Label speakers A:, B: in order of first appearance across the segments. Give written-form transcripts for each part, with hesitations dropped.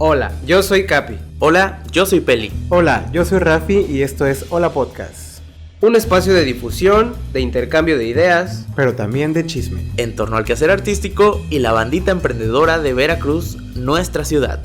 A: Hola, yo soy Capi.
B: Hola, yo soy Peli.
C: Hola, yo soy Rafi y esto es Hola Podcast.
A: Un espacio de difusión, de intercambio de ideas,
C: pero también de chisme.
B: En torno al quehacer artístico y la bandita emprendedora de Veracruz, nuestra ciudad.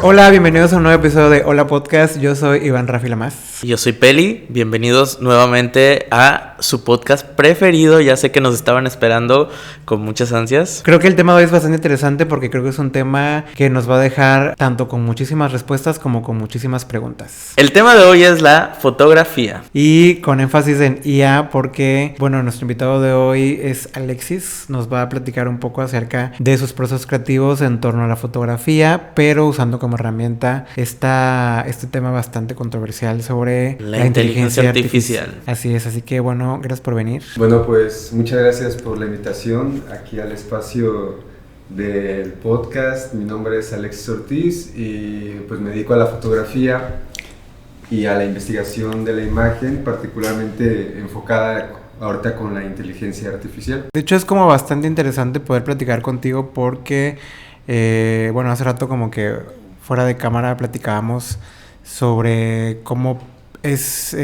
C: Hola, bienvenidos a un nuevo episodio de Hola Podcast. Yo soy Iván Rafi Lamas.
B: Y yo soy Peli. Bienvenidos nuevamente a su podcast preferido. Ya sé que nos estaban esperando con muchas ansias.
C: Creo que el tema de hoy es bastante interesante porque creo que es un tema que nos va a dejar tanto con muchísimas respuestas como con muchísimas preguntas.
B: El tema de hoy es la fotografía.
C: Y con énfasis en IA porque, bueno, nuestro invitado de hoy es Alexis. Nos va a platicar un poco acerca de sus procesos creativos en torno a la fotografía, pero usando como herramienta este tema bastante controversial sobre
B: la inteligencia artificial.
C: Así es, así que bueno, gracias por venir.
D: Bueno, pues muchas gracias por la invitación aquí al espacio del podcast. Mi nombre es Alexis Ortiz y pues me dedico a la fotografía y a la investigación de la imagen, particularmente enfocada ahorita con la inteligencia artificial.
C: De hecho es como bastante interesante poder platicar contigo porque, bueno, hace rato como que fuera de cámara platicábamos sobre cómo es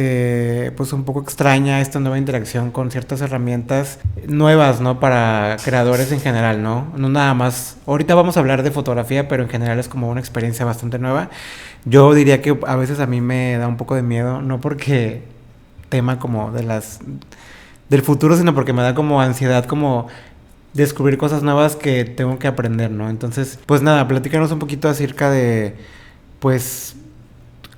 C: pues un poco extraña esta nueva interacción con ciertas herramientas nuevas, ¿no? Para creadores en general, ¿no? No nada más, ahorita vamos a hablar de fotografía, pero en general es como una experiencia bastante nueva. Yo diría que a veces a mí me da un poco de miedo, no porque tema como del futuro, sino porque me da como ansiedad, como descubrir cosas nuevas que tengo que aprender, ¿no? Entonces, pues nada, platícanos un poquito acerca de, pues,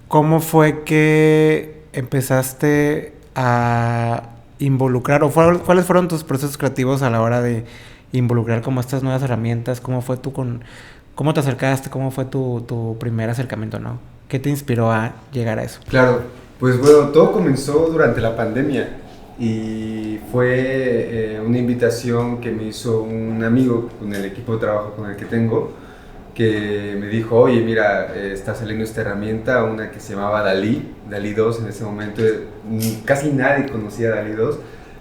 C: cómo fue que empezaste a involucrar, cuáles fueron tus procesos creativos a la hora de involucrar como estas nuevas herramientas, cómo te acercaste, cómo fue tu primer acercamiento, ¿no? ¿Qué te inspiró a llegar a eso?
D: Claro, pues bueno, todo comenzó durante la pandemia. Y fue una invitación que me hizo un amigo con el equipo de trabajo con el que tengo, que me dijo, oye, mira, está saliendo esta herramienta, una que se llamaba Dalí 2 en ese momento, casi nadie conocía Dalí 2.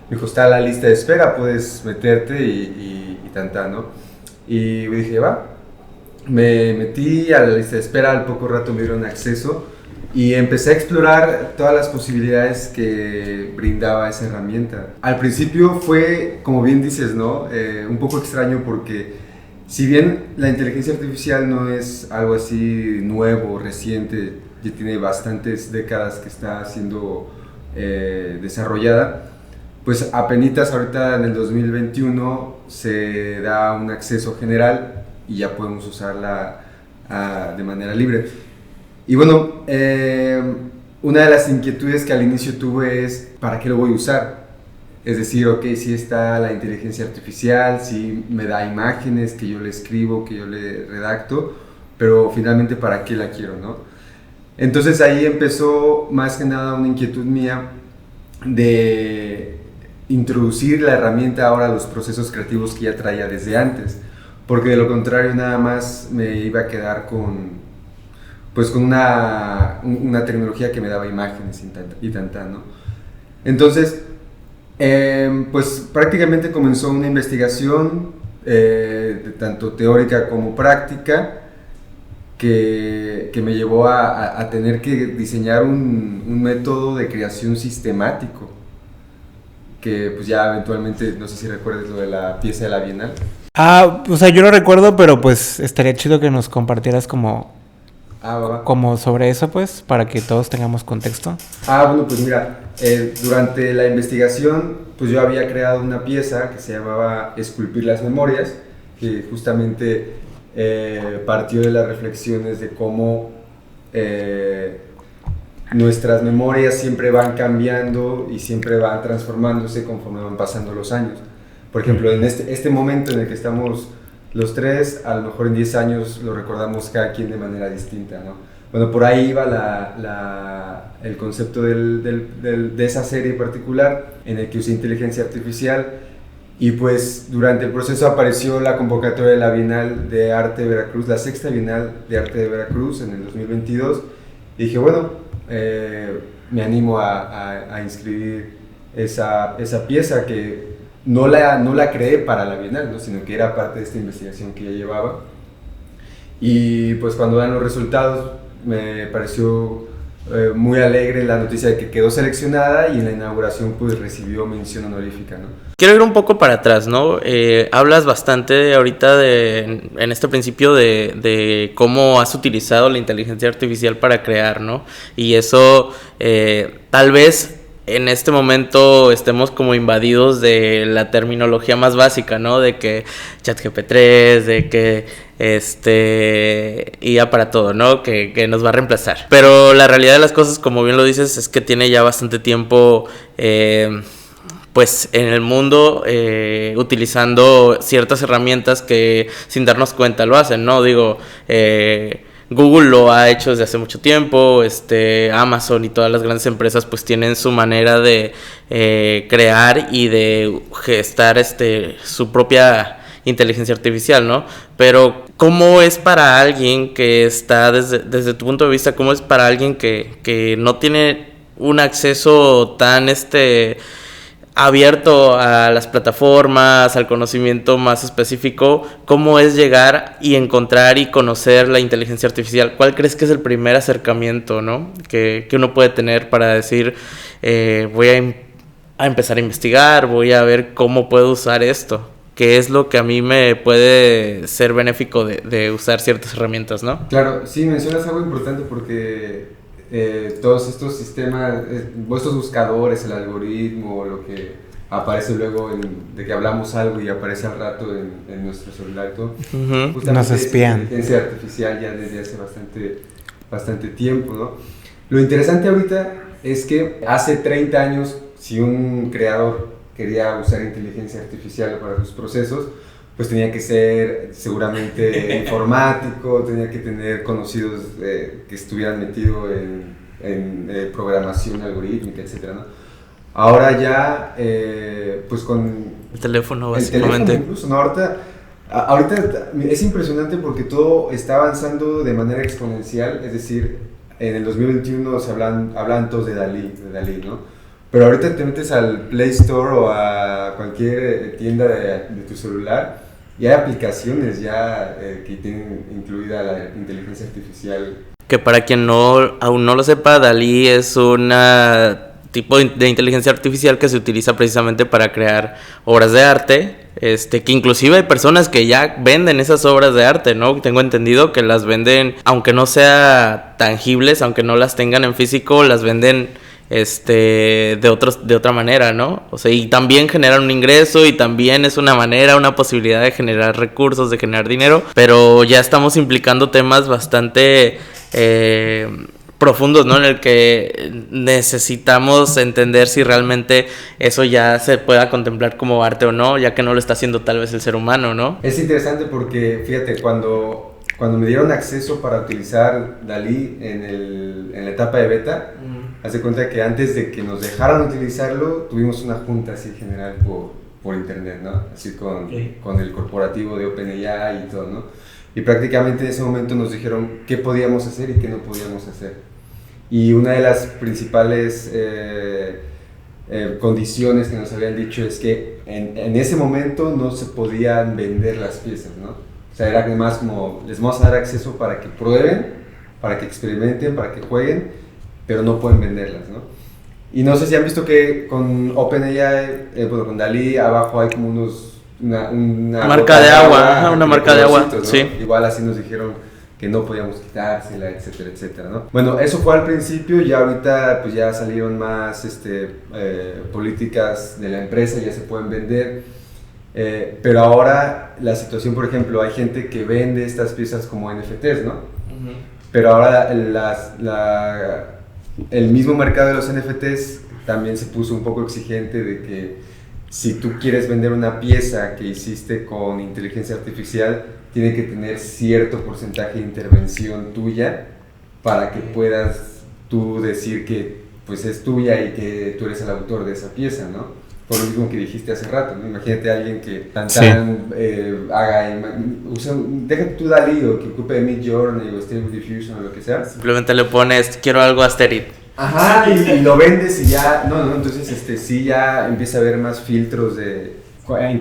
D: Me dijo, está en la lista de espera, puedes meterte y ¿no? Y me dije, va, me metí a la lista de espera, al poco rato me dieron acceso. Y empecé a explorar todas las posibilidades que brindaba esa herramienta. Al principio fue, como bien dices, ¿no? Un poco extraño porque si bien la inteligencia artificial no es algo así nuevo, reciente, ya tiene bastantes décadas que está siendo desarrollada, pues apenitas ahorita en el 2021 se da un acceso general y ya podemos usarla de manera libre. Y bueno, una de las inquietudes que al inicio tuve es, ¿para qué lo voy a usar? Es decir, ok, sí está la inteligencia artificial, sí me da imágenes que yo le escribo, que yo le redacto, pero finalmente, ¿para qué la quiero, no? Entonces ahí empezó más que nada una inquietud mía de introducir la herramienta ahora a los procesos creativos que ya traía desde antes, porque de lo contrario nada más me iba a quedar con una tecnología que me daba imágenes y tanta, ¿no? Entonces, pues prácticamente comenzó una investigación tanto teórica como práctica que me llevó a tener que diseñar un método de creación sistemático que pues ya eventualmente, no sé si recuerdas lo de la pieza de la Bienal.
C: O sea, yo lo recuerdo, pero pues estaría chido que nos compartieras como sobre eso, pues, para que todos tengamos contexto.
D: Bueno, pues mira, durante la investigación, pues yo había creado una pieza que se llamaba Esculpir las Memorias, que justamente partió de las reflexiones de cómo nuestras memorias siempre van cambiando y siempre van transformándose conforme van pasando los años. Por ejemplo, en este momento en el que estamos los tres, a lo mejor en 10 años lo recordamos cada quien de manera distinta, ¿no? Bueno, por ahí iba el concepto de esa serie particular en el que usé inteligencia artificial y pues durante el proceso apareció la convocatoria de la Bienal de Arte de Veracruz, la sexta Bienal de Arte de Veracruz en el 2022 y dije, bueno, me animo a inscribir esa pieza que no la creé para la Bienal, ¿no? Sino que era parte de esta investigación que ya llevaba. Y pues cuando dan los resultados me pareció muy alegre la noticia de que quedó seleccionada y en la inauguración pues recibió mención honorífica, ¿no?
B: Quiero ir un poco para atrás, ¿no? Hablas bastante ahorita en este principio de cómo has utilizado la inteligencia artificial para crear, ¿no? Y eso tal vez en este momento estemos como invadidos de la terminología más básica, ¿no? De que ChatGPT-3, de que IA para todo, ¿no? Que nos va a reemplazar. Pero la realidad de las cosas, como bien lo dices, es que tiene ya bastante tiempo pues en el mundo utilizando ciertas herramientas que sin darnos cuenta lo hacen, ¿no? Digo, Google lo ha hecho desde hace mucho tiempo, Amazon y todas las grandes empresas pues tienen su manera de crear y de gestar su propia inteligencia artificial, ¿no? Pero ¿cómo es para alguien que está desde tu punto de vista, cómo es para alguien que no tiene un acceso tan abierto a las plataformas, al conocimiento más específico, cómo es llegar y encontrar y conocer la inteligencia artificial? ¿Cuál crees que es el primer acercamiento, ¿no? que uno puede tener para decir, voy a empezar a investigar, voy a ver cómo puedo usar esto? ¿Qué es lo que a mí me puede ser benéfico de usar ciertas herramientas, ¿no?
D: Claro, sí, mencionas algo importante porque todos estos sistemas, estos buscadores, el algoritmo, lo que aparece luego de que hablamos algo y aparece al rato en nuestro celular,
C: uh-huh. Nos espían.
D: Es inteligencia artificial ya desde hace bastante tiempo, ¿no? Lo interesante ahorita es que hace 30 años, si un creador quería usar inteligencia artificial para sus procesos, pues tenía que ser seguramente informático, tenía que tener conocidos que estuvieran metidos en programación algorítmica, etcétera, ¿no? Ahora ya, pues con
B: el teléfono, básicamente.
D: El teléfono incluso, ¿no? Ahorita es impresionante porque todo está avanzando de manera exponencial, es decir, en el 2021 hablan todos de Dalí, ¿no? Pero ahorita te metes al Play Store o a cualquier tienda de tu celular y hay aplicaciones ya que tienen incluida la inteligencia artificial.
B: Que para quien aún no lo sepa, Dalí es una tipo de inteligencia artificial que se utiliza precisamente para crear obras de arte, que inclusive hay personas que ya venden esas obras de arte, ¿no? Tengo entendido que las venden, aunque no sea tangibles, aunque no las tengan en físico, las venden de otra manera, ¿no? O sea, y también generan un ingreso y también es una posibilidad de generar recursos, de generar dinero, pero ya estamos implicando temas bastante profundos, ¿no? En el que necesitamos entender si realmente eso ya se pueda contemplar como arte o no, ya que no lo está haciendo tal vez el ser humano, ¿no?
D: Es interesante porque, fíjate, cuando me dieron acceso para utilizar Dalí en la etapa de beta, haz de cuenta que antes de que nos dejaran utilizarlo, tuvimos una junta así general por internet, ¿no? Así con el corporativo de OpenAI y todo, ¿no? Y prácticamente en ese momento nos dijeron qué podíamos hacer y qué no podíamos hacer. Y una de las principales condiciones que nos habían dicho es que en ese momento no se podían vender las piezas, ¿no? O sea, era más como, les vamos a dar acceso para que prueben, para que experimenten, para que jueguen, pero no pueden venderlas, ¿no? Y no sé si han visto que con OpenAI, con Dalí, abajo hay como una
B: marca de agua, una marca de agua,
D: ¿no?
B: sí.
D: Igual así nos dijeron que no podíamos quitársela, etcétera, etcétera, ¿no? Bueno, eso fue al principio, ya ahorita pues ya salieron más políticas de la empresa, ya se pueden vender, pero ahora la situación, por ejemplo, hay gente que vende estas piezas como NFTs, ¿no? Uh-huh. Pero ahora el mismo mercado de los NFTs también se puso un poco exigente de que si tú quieres vender una pieza que hiciste con inteligencia artificial, tiene que tener cierto porcentaje de intervención tuya para que puedas tú decir que pues es tuya y que tú eres el autor de esa pieza, ¿no? Por lo mismo que dijiste hace rato, ¿no? Imagínate a alguien que déjate tú Dalí o que ocupe Midjourney o Stable Diffusion o lo que sea.
B: Simplemente le pones, quiero algo Asterit.
D: Ajá, y lo vendes y ya, entonces sí ya empieza a haber más filtros de en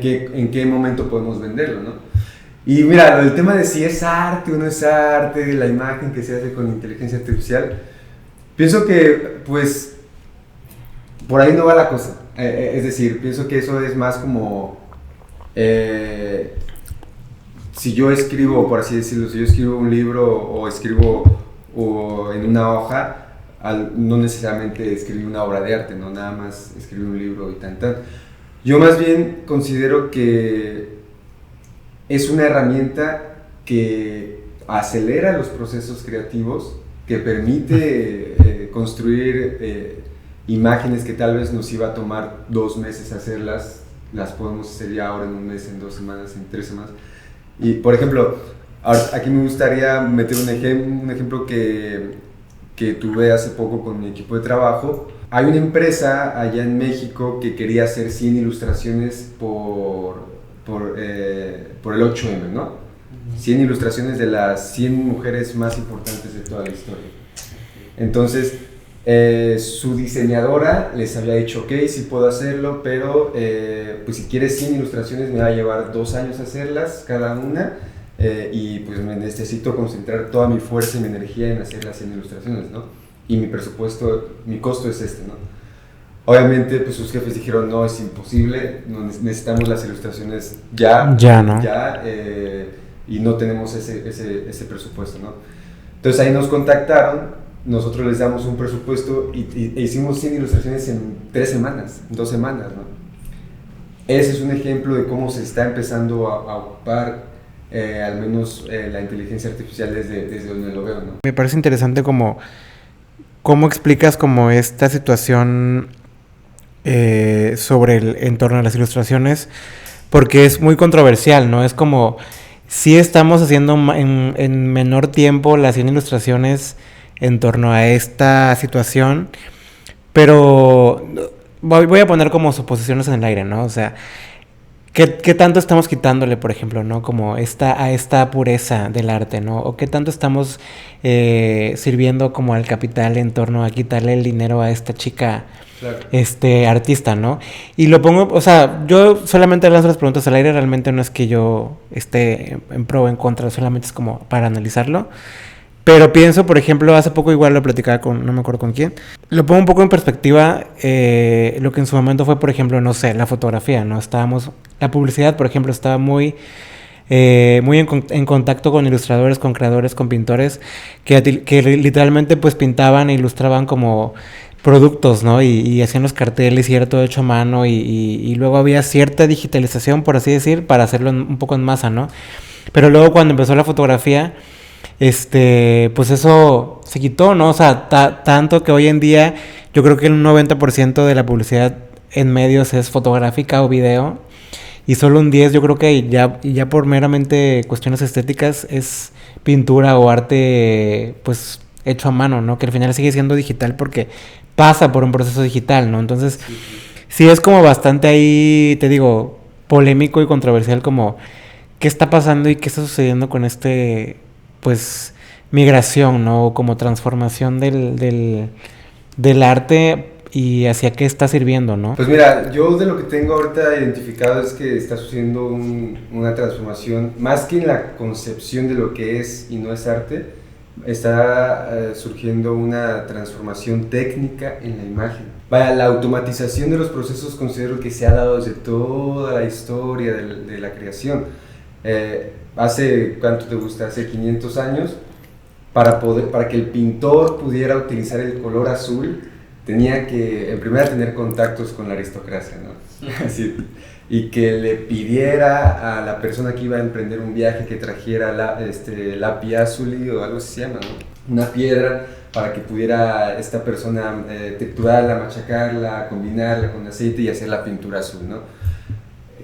D: qué momento podemos venderlo, ¿no? Y mira, el tema de si es arte o no es arte, la imagen que se hace con inteligencia artificial, pienso que, pues, por ahí no va la cosa. Es decir, pienso que eso es más como, si yo escribo, por así decirlo, si yo escribo un libro o escribo en una hoja, no necesariamente escribir una obra de arte, no nada más escribir un libro y tan. Yo más bien considero que es una herramienta que acelera los procesos creativos, que permite construir imágenes que tal vez nos iba a tomar 2 meses hacerlas, las podemos hacer ya ahora en 1 mes, en 2 semanas, en 3 semanas. Y por ejemplo, aquí me gustaría meter un ejemplo que tuve hace poco con mi equipo de trabajo. Hay una empresa allá en México que quería hacer 100 ilustraciones por el 8M, ¿no? 100 ilustraciones de las 100 mujeres más importantes de toda la historia. Entonces, su diseñadora les había dicho, ok, sí puedo hacerlo, pero pues si quieres 100 ilustraciones me va a llevar 2 años hacerlas cada una, y pues me necesito concentrar toda mi fuerza y mi energía en hacer las 100 ilustraciones, ¿no? Y mi presupuesto, mi costo es este, ¿no? Obviamente, pues sus jefes dijeron, no, es imposible, necesitamos las ilustraciones ya,
C: ¿no?
D: Y no tenemos ese presupuesto, ¿no? Entonces ahí nos contactaron, nosotros les damos un presupuesto e hicimos 100 ilustraciones en 3 semanas, en 2 semanas, ¿no? Ese es un ejemplo de cómo se está empezando a ocupar, al menos la inteligencia artificial desde donde lo veo, ¿no?
C: Me parece interesante cómo explicas como esta situación sobre el entorno de las ilustraciones, porque es muy controversial, ¿no? Es como, si estamos haciendo en menor tiempo las 100 ilustraciones en torno a esta situación, pero voy a poner como suposiciones en el aire, ¿no? O sea, ¿qué tanto estamos quitándole, por ejemplo, ¿no? Como a esta pureza del arte, ¿no? O qué tanto estamos sirviendo como al capital en torno a quitarle el dinero a esta chica, claro, artista, ¿no? Y lo pongo, o sea, yo solamente lanzo las preguntas al aire, realmente no es que yo esté en pro o en contra, solamente es como para analizarlo. Pero pienso, por ejemplo, hace poco igual lo platicaba con, no me acuerdo con quién, lo pongo un poco en perspectiva, lo que en su momento fue, por ejemplo, no sé, la fotografía, ¿no? La publicidad, por ejemplo, estaba muy en contacto con ilustradores, con creadores, con pintores, que literalmente pues pintaban e ilustraban como productos, ¿no? Y hacían los carteles y era todo hecho a mano y luego había cierta digitalización, por así decir, para hacerlo un poco en masa, ¿no? Pero luego cuando empezó la fotografía, pues eso se quitó, ¿no? O sea, tanto que hoy en día yo creo que el 90% de la publicidad en medios es fotográfica o video, y solo un 10% yo creo que ya por meramente cuestiones estéticas es pintura o arte pues hecho a mano, ¿no? Que al final sigue siendo digital porque pasa por un proceso digital, ¿no? Entonces sí es como bastante ahí, te digo, polémico y controversial como qué está pasando y qué está sucediendo con pues migración, ¿no? Como transformación del arte y hacia qué está sirviendo, ¿no?
D: Pues mira, yo de lo que tengo ahorita identificado es que está sucediendo una transformación, más que en la concepción de lo que es y no es arte, está surgiendo una transformación técnica en la imagen. Vaya, la automatización de los procesos considero que se ha dado desde toda la historia de la creación. Hace, ¿cuánto te gusta? Hace 500 años, para que el pintor pudiera utilizar el color azul, tenía que, en primera, tener contactos con la aristocracia, ¿no? Así, y que le pidiera a la persona que iba a emprender un viaje que trajera lapiazuli o algo así se llama, ¿no? Una piedra para que pudiera esta persona triturarla, machacarla, combinarla con aceite y hacer la pintura azul, ¿no?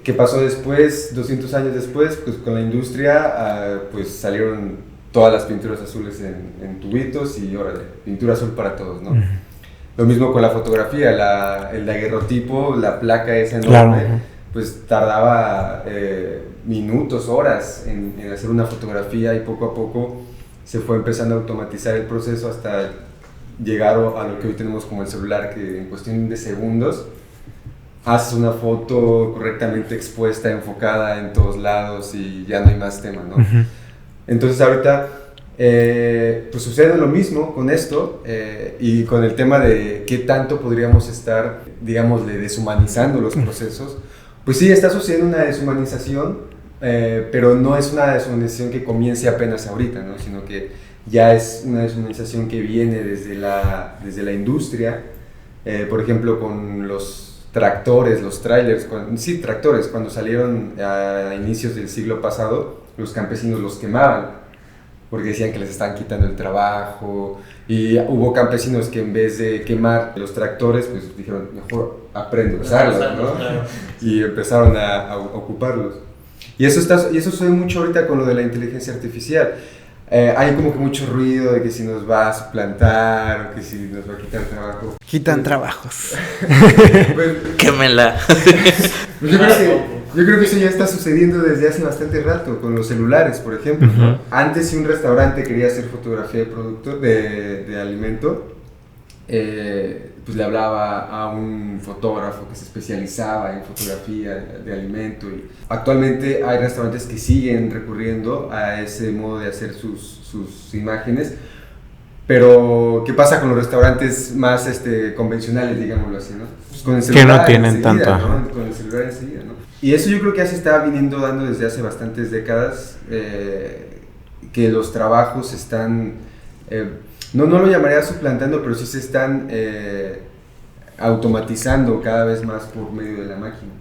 D: ¿Qué pasó después? 200 años después, pues con la industria, pues salieron todas las pinturas azules en tubitos y órale, pintura azul para todos, ¿no? Lo mismo con la fotografía, el daguerrotipo, la placa esa enorme, claro, pues tardaba minutos, horas en hacer una fotografía y poco a poco se fue empezando a automatizar el proceso hasta llegar a lo que hoy tenemos como el celular, que en cuestión de segundos haces una foto correctamente expuesta, enfocada en todos lados y ya no hay más tema, ¿no?
C: Ujú.
D: Entonces ahorita pues sucede lo mismo con esto y con el tema de qué tanto podríamos estar, digamos, deshumanizando los procesos. Pues sí, está sucediendo una deshumanización, pero no es una deshumanización que comience apenas ahorita, ¿no? Sino que ya es una deshumanización que viene desde la industria, por ejemplo, con los tractores, los trailers, tractores, cuando salieron a inicios del siglo pasado, los campesinos los quemaban, porque decían que les estaban quitando el trabajo, y hubo campesinos que en vez de quemar los tractores, pues dijeron, mejor aprendo a usarlos, ¿no? Y empezaron a ocuparlos. Y eso sucede mucho ahorita con lo de la inteligencia artificial. Hay como que mucho ruido de que si nos va a suplantar, o que si nos va a quitar trabajo.
C: Quitan trabajos.
D: Pues,
B: Quémela.
D: yo creo que eso ya está sucediendo desde hace bastante rato, con los celulares, por ejemplo, ¿no?
C: Ujú.
D: Antes, si un restaurante quería hacer fotografía de producto, de alimento, pues le hablaba a un fotógrafo que se especializaba en fotografía de alimento. Y actualmente hay restaurantes que siguen recurriendo a ese modo de hacer sus imágenes. Pero, ¿qué pasa con los restaurantes más convencionales, digámoslo así, ¿no? Pues con el
C: Que no tienen
D: enseguida,
C: tanto, ajá.
D: ¿no? Con el celular enseguida, ¿no? Y eso yo creo que ya se está viniendo dando desde hace bastantes décadas, que los trabajos están, no lo llamaría suplantando, pero sí se están automatizando cada vez más por medio de la máquina.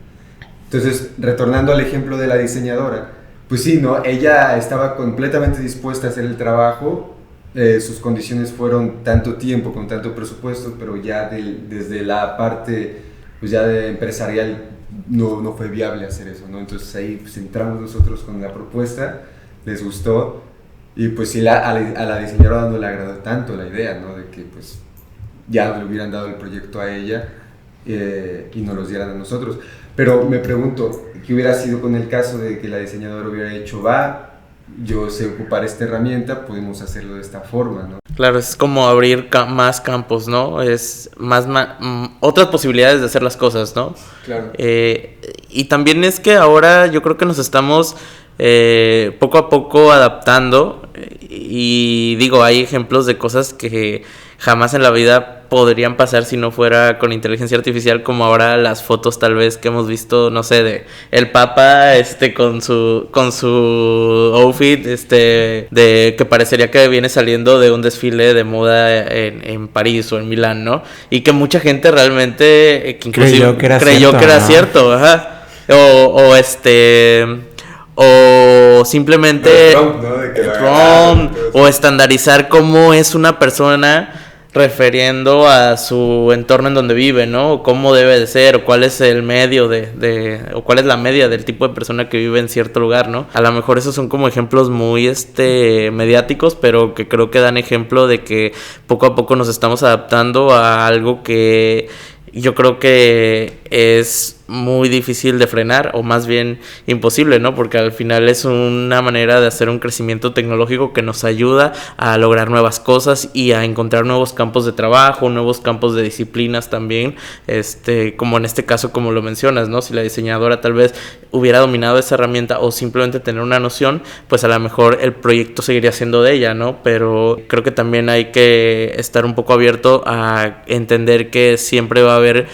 D: Entonces, retornando al ejemplo de la diseñadora, pues sí, ¿no? Ella estaba completamente dispuesta a hacer el trabajo. Sus condiciones fueron tanto tiempo, con tanto presupuesto, pero ya desde la parte pues ya de empresarial no fue viable hacer eso, ¿no? Entonces ahí pues entramos nosotros con la propuesta, les gustó, y pues sí a la diseñadora no le agradó tanto la idea, ¿no? De que pues ya le hubieran dado el proyecto a ella y nos los dieran a nosotros. Pero me pregunto, ¿qué hubiera sido con el caso de que la diseñadora hubiera dicho, yo sé ocupar esta herramienta, podemos hacerlo de esta forma, ¿no?
B: Claro, es como abrir más campos, ¿no? Es otras posibilidades de hacer las cosas, ¿no?
D: Claro.
B: Y también es que ahora yo creo que nos estamos poco a poco adaptando, y digo, hay ejemplos de cosas que jamás en la vida podrían pasar si no fuera con inteligencia artificial, como ahora las fotos tal vez que hemos visto, no sé, de el Papa con su outfit de que parecería que viene saliendo de un desfile de moda en París o en Milán, ¿no? Y que mucha gente realmente que inclusive creyó que era cierto, ajá. O simplemente
D: Trump, ¿no? De que
B: Trump, o estandarizar cómo es una persona refiriendo a su entorno en donde vive, ¿no? O cómo debe de ser, o cuál es el medio o cuál es la media del tipo de persona que vive en cierto lugar, ¿no? A lo mejor esos son como ejemplos muy mediáticos, pero que creo que dan ejemplo de que poco a poco nos estamos adaptando a algo que yo creo que es muy difícil de frenar, o más bien imposible, ¿no? Porque al final es una manera de hacer un crecimiento tecnológico que nos ayuda a lograr nuevas cosas y a encontrar nuevos campos de trabajo, nuevos campos de disciplinas también, como en este caso, como lo mencionas, ¿no? Si la diseñadora tal vez hubiera dominado esa herramienta o simplemente tener una noción, pues a lo mejor el proyecto seguiría siendo de ella, ¿no? Pero creo que también hay que estar un poco abierto a entender que siempre va a haber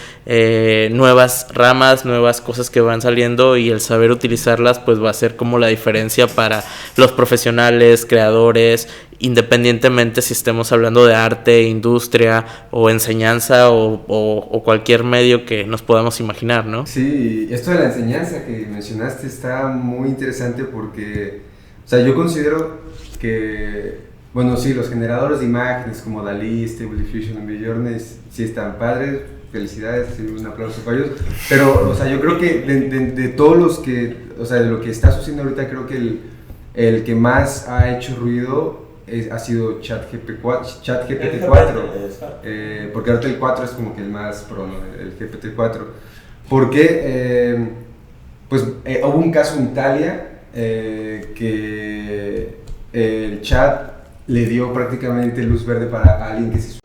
B: nuevas ramas, nuevas cosas que van saliendo, y el saber utilizarlas pues va a ser como la diferencia para los profesionales, creadores, independientemente si estemos hablando de arte, industria o enseñanza o cualquier medio que nos podamos imaginar, ¿no?
D: Sí, esto de la enseñanza que mencionaste está muy interesante porque, o sea, yo considero que, bueno, sí, los generadores de imágenes como Dalí, Stable Diffusion, Midjourney sí están padres. Felicidades, un aplauso para ellos. Pero, o sea, yo creo que de todos los que, o sea, de lo que está sucediendo ahorita, creo que el que más ha hecho ruido ha sido ChatGPT 4. Porque ahorita el 4 es como que el más pro, ¿no? El GPT 4. Porque, pues, hubo un caso en Italia que el chat le dio prácticamente luz verde para alguien que se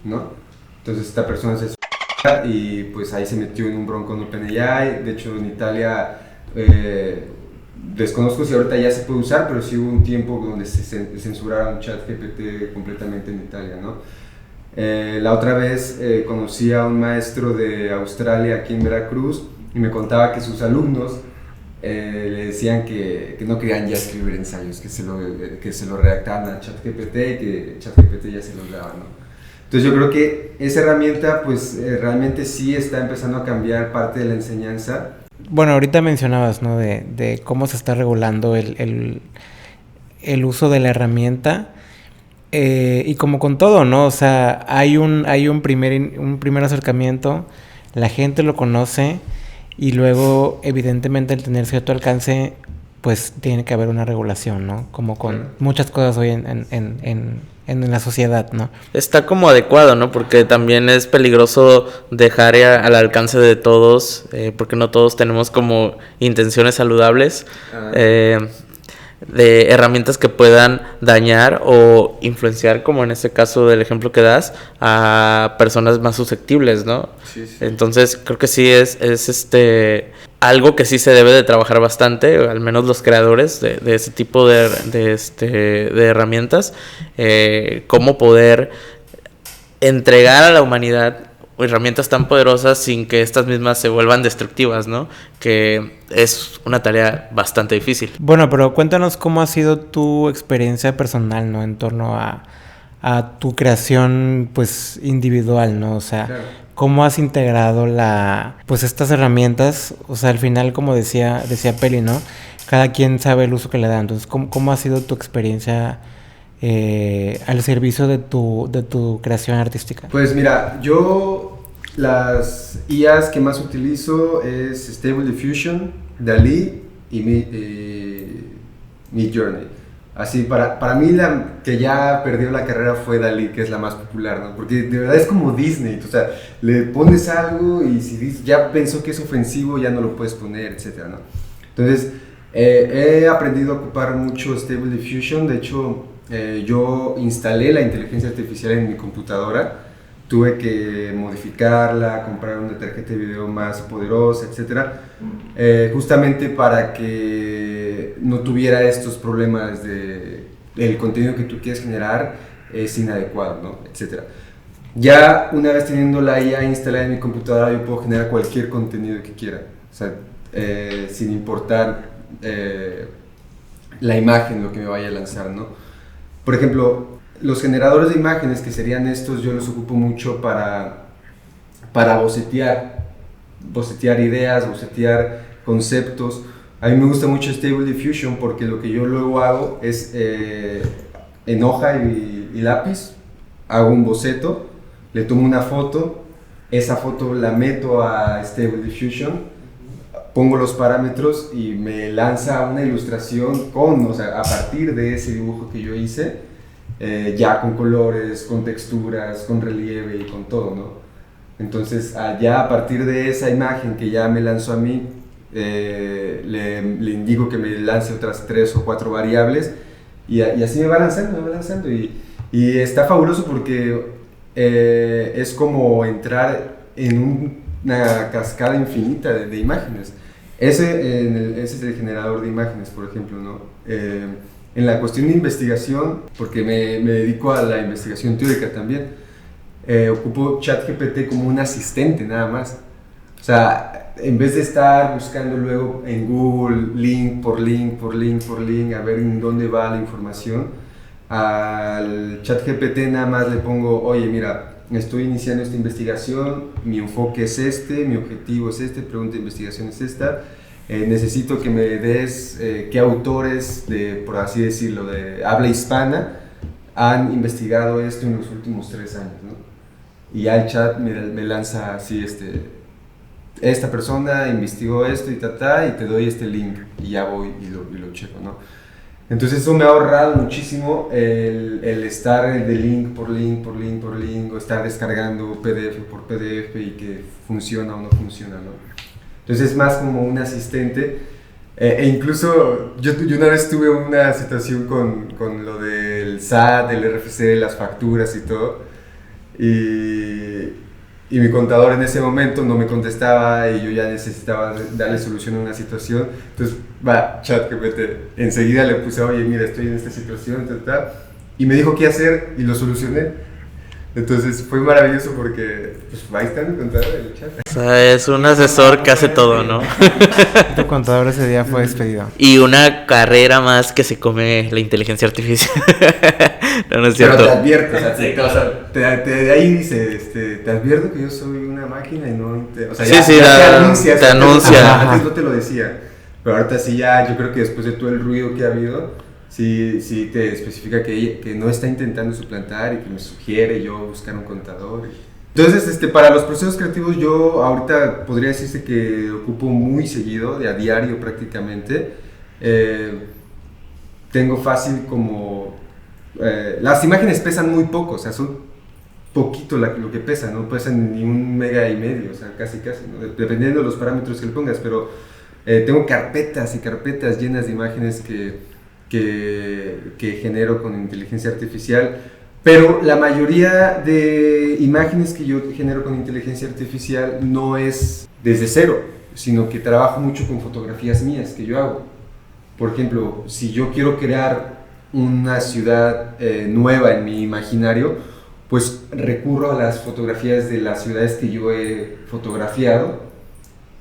D: ¿no? Entonces esta persona se y pues ahí se metió en un bronco con OpenAI. De hecho, en Italia desconozco si ahorita ya se puede usar, pero sí hubo un tiempo donde se censuraron ChatGPT completamente en Italia, ¿no? La otra vez conocí a un maestro de Australia aquí en Veracruz y me contaba que sus alumnos le decían que no querían ya escribir ensayos, que se lo redactaban a ChatGPT y que ChatGPT ya se los daba, ¿no? Entonces yo creo que esa herramienta pues realmente sí está empezando a cambiar parte de la enseñanza.
C: Bueno, ahorita mencionabas, ¿no? De cómo se está regulando el uso de la herramienta. Y como con todo, ¿no? O sea, hay un primer acercamiento, la gente lo conoce y luego, evidentemente, al tener cierto alcance, pues tiene que haber una regulación, ¿no? Como con muchas cosas hoy en la sociedad, ¿no?
B: Está como adecuado, ¿no? Porque también es peligroso dejar al alcance de todos, porque no todos tenemos como intenciones saludables. De herramientas que puedan dañar o influenciar, como en este caso del ejemplo que das, a personas más susceptibles, ¿no?
D: Sí.
B: Entonces creo que sí es algo que sí se debe de trabajar bastante, al menos los creadores de ese tipo de herramientas, cómo poder entregar a la humanidad herramientas tan poderosas sin que estas mismas se vuelvan destructivas, ¿no? Que es una tarea bastante difícil.
C: Bueno, pero cuéntanos cómo ha sido tu experiencia personal, ¿no? En torno a tu creación, pues, individual, ¿no? O sea, claro, ¿cómo has integrado estas herramientas? O sea, al final, como decía Peli, ¿no? Cada quien sabe el uso que le da. Entonces, ¿cómo ha sido tu experiencia al servicio de tu creación artística?
D: Pues mira, yo las IAs que más utilizo es Stable Diffusion, DALL-E y Midjourney. Así, para mí la que ya perdió la carrera fue DALL-E, que es la más popular, ¿no? Porque de verdad es como Disney, o sea, le pones algo y si ya pensó que es ofensivo ya no lo puedes poner, etcétera, ¿no? Entonces, he aprendido a ocupar mucho Stable Diffusion. De hecho, yo instalé la inteligencia artificial en mi computadora, tuve que modificarla, comprar una tarjeta de video más poderosa, etc. Justamente para que no tuviera estos problemas de el contenido que tú quieres generar es inadecuado, ¿no? etc. Ya una vez teniendo la IA instalada en mi computadora, yo puedo generar cualquier contenido que quiera, o sea, sin importar la imagen, lo que me vaya a lanzar, ¿no? Por ejemplo, los generadores de imágenes, que serían estos, yo los ocupo mucho para bocetear ideas, bocetear conceptos. A mí me gusta mucho Stable Diffusion porque lo que yo luego hago es en hoja y lápiz, hago un boceto, le tomo una foto, esa foto la meto a Stable Diffusion, pongo los parámetros y me lanza una ilustración a partir de ese dibujo que yo hice, ya con colores, con texturas, con relieve y con todo, ¿no? Entonces, ya a partir de esa imagen que ya me lanzó a mí, le indico que me lance otras 3 o 4 variables y así me va lanzando y está fabuloso porque es como entrar en una cascada infinita de imágenes. Ese es el generador de imágenes, por ejemplo, ¿no? En la cuestión de investigación, porque me dedico a la investigación teórica también, ocupo ChatGPT como un asistente nada más. O sea, en vez de estar buscando luego en Google link por link, a ver en dónde va la información, al ChatGPT nada más le pongo, oye, mira, estoy iniciando esta investigación, mi enfoque es este, mi objetivo es este, pregunta de investigación es esta, necesito que me des qué autores, por así decirlo, de habla hispana han investigado esto en los últimos 3 años, ¿no? Y ya el chat me lanza así, esta persona investigó esto y y te doy este link y ya voy y lo checo, ¿no? Entonces eso me ha ahorrado muchísimo el estar de link por link o estar descargando PDF por PDF y que funciona o no funciona, ¿no? Entonces es más como un asistente, e incluso yo una vez tuve una situación con lo del SAT, del RFC, las facturas y todo, y y mi contador en ese momento no me contestaba y yo ya necesitaba darle solución a una situación. Entonces, ChatGPT, enseguida le puse, oye, mira, estoy en esta situación, y me dijo qué hacer y lo solucioné. Entonces fue maravilloso porque pues, ahí está mi contador en el chat.
B: O sea, es un asesor que hace todo, ¿no?
C: Tu contador ese día fue despedido.
B: Y una carrera más que se come la inteligencia artificial. No es cierto.
D: Pero te advierto, o sea, de ahí dice, te advierto que yo soy una máquina y no te... O sea,
B: Sí,
D: ya,
B: sí,
D: ya
B: te
D: anuncias.
B: anuncia.
D: Antes no te lo decía, pero ahorita sí ya, yo creo que después de todo el ruido que ha habido, sí te especifica que no está intentando suplantar y que me sugiere yo buscar un contador. Entonces, para los procesos creativos yo ahorita podría decirse que ocupo muy seguido, de a diario prácticamente. Tengo fácil como... las imágenes pesan muy poco, o sea, son poquito lo que pesan, no pesan ni 1,5 megas, o sea, casi, ¿no? Dependiendo de los parámetros que le pongas, pero tengo carpetas y carpetas llenas de imágenes que genero con inteligencia artificial, pero la mayoría de imágenes que yo genero con inteligencia artificial no es desde cero, sino que trabajo mucho con fotografías mías que yo hago. Por ejemplo, si yo quiero crear una ciudad nueva en mi imaginario, pues recurro a las fotografías de las ciudades que yo he fotografiado,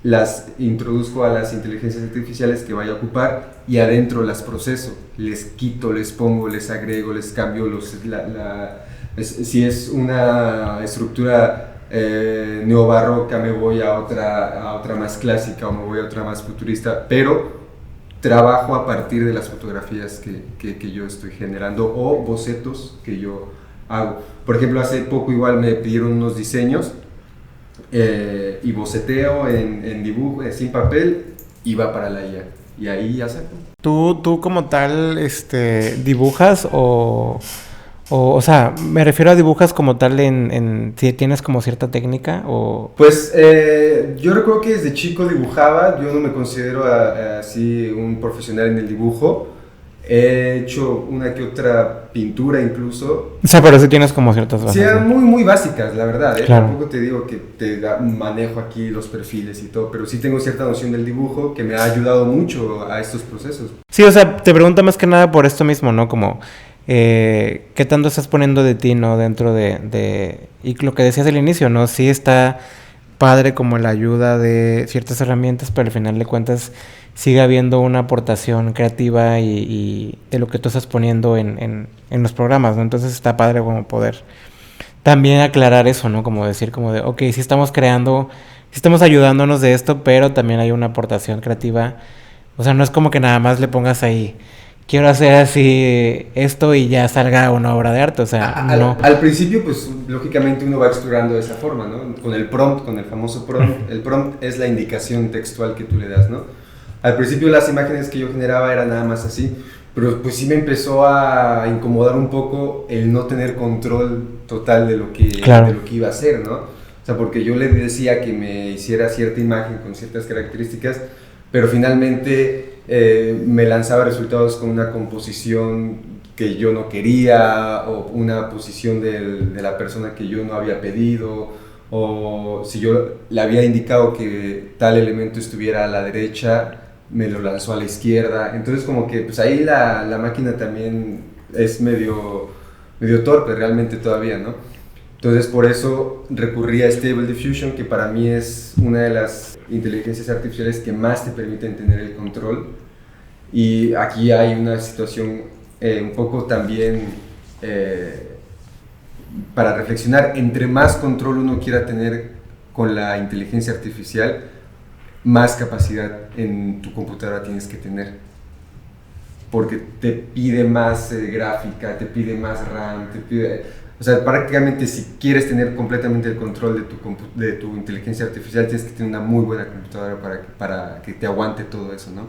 D: las introduzco a las inteligencias artificiales que vaya a ocupar y adentro las proceso, les quito, les pongo, les agrego, les cambio si es una estructura neobarroca, me voy a otra más clásica o me voy a otra más futurista, pero trabajo a partir de las fotografías que yo estoy generando o bocetos que yo hago. Por ejemplo, hace poco igual me pidieron unos diseños y boceteo en dibujo, sin papel, y va para la IA. Y ahí ya saco.
C: ¿Tú como tal dibujas o sea, me refiero a dibujas como tal si tienes como cierta técnica o...
D: Pues yo recuerdo que desde chico dibujaba, yo no me considero así un profesional en el dibujo. He hecho una que otra pintura incluso.
C: O sea, pero sí tienes como ciertas bases.
D: Sí, muy, muy básicas, la verdad.
C: Claro.
D: Tampoco te digo que manejo aquí los perfiles y todo, pero sí tengo cierta noción del dibujo que me ha ayudado mucho a estos procesos.
C: Sí, o sea, te pregunto más que nada por esto mismo, ¿no? Como, ¿qué tanto estás poniendo de ti, ¿no? Dentro y lo que decías al inicio, ¿no? Sí está padre como la ayuda de ciertas herramientas, pero al final de cuentas sigue habiendo una aportación creativa y de lo que tú estás poniendo en los programas, ¿no? Entonces está padre como poder también aclarar eso, ¿no? Como decir como de, ok, sí estamos creando, sí estamos ayudándonos de esto, pero también hay una aportación creativa. O sea, no es como que nada más le pongas ahí, quiero hacer así esto y ya salga una obra de arte, o sea, no.
D: Al principio, pues, lógicamente uno va explorando de esa forma, ¿no? Con el prompt, con el famoso prompt. El prompt es la indicación textual que tú le das, ¿no? Al principio las imágenes que yo generaba eran nada más así, pero pues sí me empezó a incomodar un poco el no tener control total de lo que iba a hacer, ¿no? O sea, porque yo le decía que me hiciera cierta imagen con ciertas características, pero finalmente me lanzaba resultados con una composición que yo no quería, o una posición de la persona que yo no había pedido, o si yo le había indicado que tal elemento estuviera a la derecha, me lo lanzó a la izquierda. Entonces como que pues ahí la máquina también es medio torpe realmente todavía, ¿no? Entonces por eso recurrí a Stable Diffusion, que para mí es una de las inteligencias artificiales que más te permiten tener el control. Y aquí hay una situación un poco también para reflexionar. Entre más control uno quiera tener con la inteligencia artificial, más capacidad en tu computadora tienes que tener, porque te pide más gráfica, te pide más RAM, o sea, prácticamente si quieres tener completamente el control de tu inteligencia artificial, tienes que tener una muy buena computadora para que te aguante todo eso, ¿no?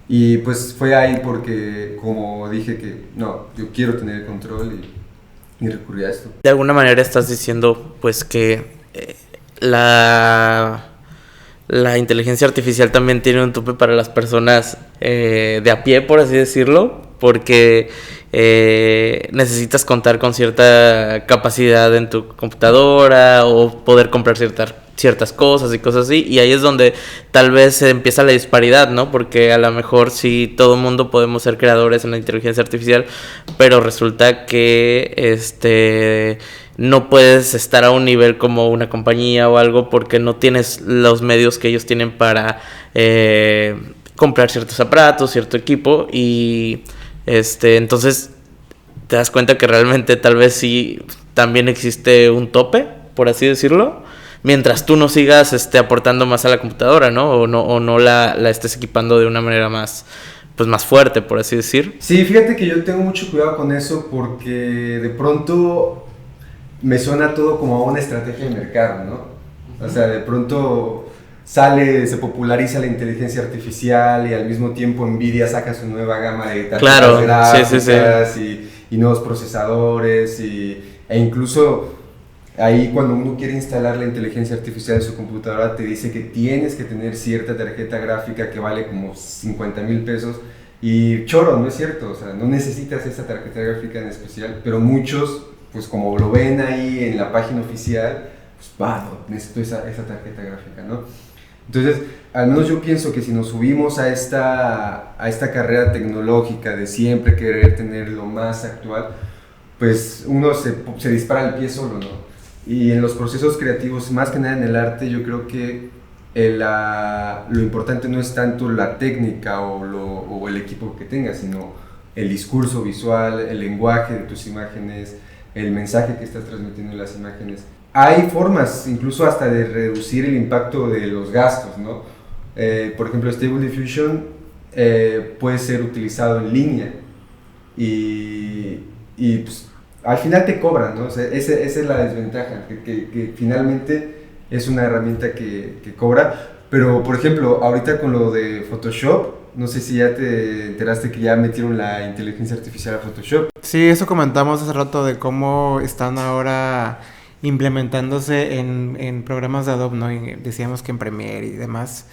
D: Y pues fue ahí porque, como dije, que no, yo quiero tener el control y recurrí a esto.
B: De alguna manera estás diciendo pues que la inteligencia artificial también tiene un tope para las personas de a pie, por así decirlo, porque necesitas contar con cierta capacidad en tu computadora o poder comprar ciertas cosas y cosas así, y ahí es donde tal vez se empieza la disparidad, ¿no? Porque a lo mejor sí todo el mundo podemos ser creadores en la inteligencia artificial, pero resulta que no puedes estar a un nivel como una compañía o algo porque no tienes los medios que ellos tienen para comprar ciertos aparatos, cierto equipo, y entonces te das cuenta que realmente tal vez sí también existe un tope, por así decirlo, mientras tú no sigas aportando más a la computadora, ¿no? O no la estés equipando de una manera más fuerte, por así decir.
D: Sí, fíjate que yo tengo mucho cuidado con eso porque de pronto me suena todo como a una estrategia de mercado, ¿no? O sea, de pronto se populariza la inteligencia artificial y al mismo tiempo Nvidia saca su nueva gama de tarjetas gráficas sí. Y nuevos procesadores e incluso ahí cuando uno quiere instalar la inteligencia artificial en su computadora te dice que tienes que tener cierta tarjeta gráfica que vale como 50,000 pesos y choro, no es cierto, o sea, no necesitas esa tarjeta gráfica en especial, pero muchos, pues como lo ven ahí en la página oficial, pues necesito esa tarjeta gráfica, ¿no? Entonces, al menos yo pienso que si nos subimos a esta carrera tecnológica de siempre querer tener lo más actual, pues uno se dispara el pie solo, ¿no? Y en los procesos creativos, más que nada en el arte, yo creo que lo importante no es tanto la técnica o el equipo que tengas, sino el discurso visual, el lenguaje de tus imágenes, el mensaje que estás transmitiendo en las imágenes. Hay formas, incluso hasta de reducir el impacto de los gastos, ¿no? Por ejemplo, Stable Diffusion puede ser utilizado en línea y pues, al final te cobran, ¿no? O sea, esa es la desventaja, que finalmente es una herramienta que cobra. Pero, por ejemplo, ahorita con lo de Photoshop, no sé si ya te enteraste que ya metieron la inteligencia artificial a Photoshop.
C: Sí, eso comentamos hace rato de cómo están ahora implementándose en programas de Adobe, ¿no? Y decíamos que en Premiere y demás.